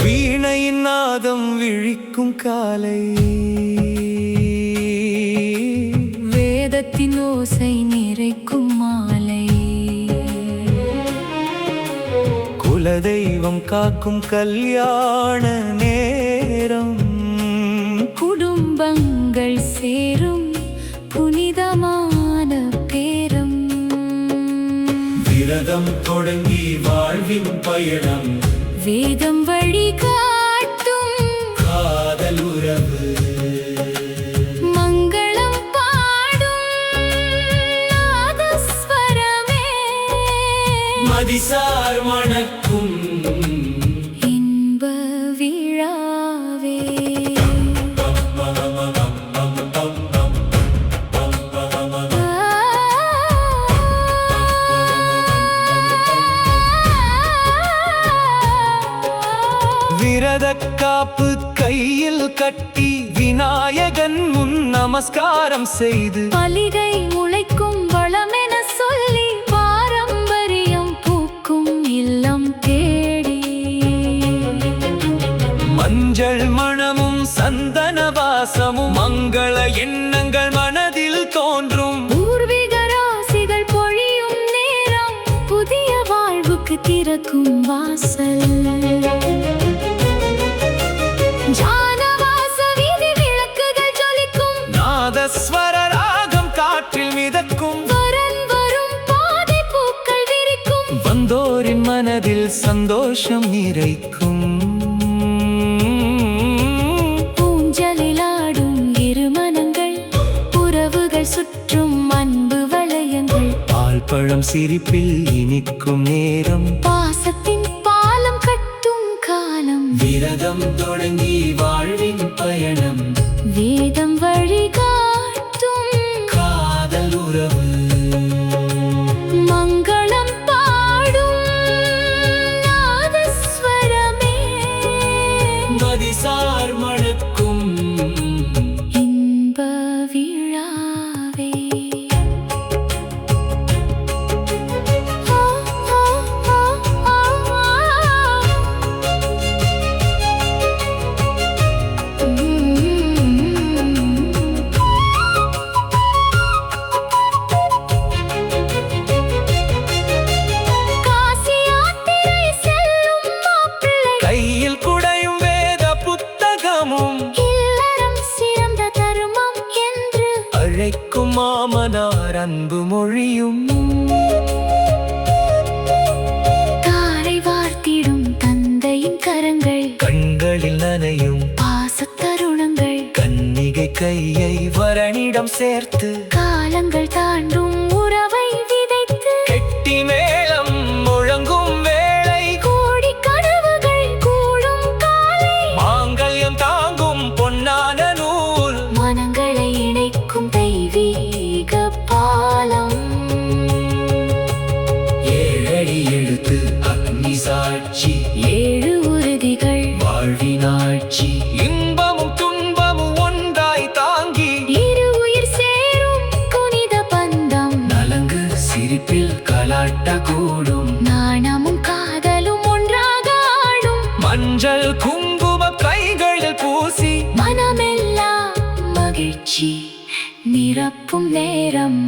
வீணையின் நாதம் விழிக்கும் காலை, வேதத்தின் ஓசை நிறைக்கும் மாலை, குலதெய்வம் காக்கும் கல்யாண நேரம், குடும்பங்கள் சேரும் புனிதமான பேரம். விரதம் தொடங்கி வாழ்வின் பயணம், வேதம் வழி காட்டும் காதல் உறவு, மங்களம் பாடும் நாதஸ்வரமே, மதிசார் மணக்கும் இன்ப விழாவே. விரதக் காப்பு கையில் கட்டி விநாயகன் முன் நமஸ்காரம் செய்து, பலிகை முளைக்கும் வளமென சொல்லி பாரம்பரியம் பூக்கும் இல்லம் தேடி, மஞ்சள் மணமும் சந்தன வாசமும் மங்கள எண்ணங்கள் மனதில் தோன்றும். பூர்வீக ராசிகள் பொழியும் நேரம், புதிய வாழ்வுக்கு திறக்கும் வாசல். ஜானவாச வீதி விளக்குகள் ஜொலிக்கும், நாதஸ்வர ராகம் காற்றில் மிதக்கும். வரன் வரும் பாதை பூக்கள் விரிக்கும், வந்தோரின் மனதில் சந்தோஷம் நிறைக்கும். ஊஞ்சலில் ஆடும் இருமனங்கள், உறவுகள் சுற்றும் அன்பு வளையங்கள், பால் பழம் சிரிப்பில் இனிக்கும் நேரம், பாசத்தின் பாலம் கட்டும் காலம். விரதம் தொடங்கி வாழ்வின் பயணம், வேதம் வழி காட்டும் காதல் உறவு, மங்களம் பாடும் நாதஸ்வரமே, மதிசார் மணக்கும் இன்ப விழாவே. ஆ, ஆ, ஆ, ஆ, காசி யாத்திரை செல்லும் மாப்பிள்ளை, கையில் குடையும் வேத புத்தகமும் இல்லறம் சிறந்த தருமம் என்று அழைக்கும் மாமனார் அன்பு மொழியும். தாரை வார்த்திடும் தந்தையின் கரங்கள், கண்களில் நனையும் பாசத் தருணங்கள், கன்னிகை கையை வரனிடம் சேர்த்து, காலங்கள் தாண்டும் உறவை விதைத்து, கெட்டி மேளம் முழங்கும் வேளை, கோடி கனவுகள் கூடும் காலை, மாங்கல்யம் தாங்கும் பொன்னான நூல், மனங்களை இணைக்கும் தெய்வீக பாலம். ஏழடி எழுத்து அக்னி சாட்சி, ஏழு உறுதிகள் வாழ்வினாட்சி, இன்பமும் துன்பமும் ஒன்றாய் தாங்கி, இரு உயிர் சேரும் புனித பந்தம். நலங்கு சிரிப்பில் கலாட்ட கூடும், நாணமும் காதலும் ஒன்றாக ஆடும், மஞ்சள் குங்கும கைகளில் பூசி, மனமெல்லாம் மகிழ்ச்சி நிரப்பும் நேரம்.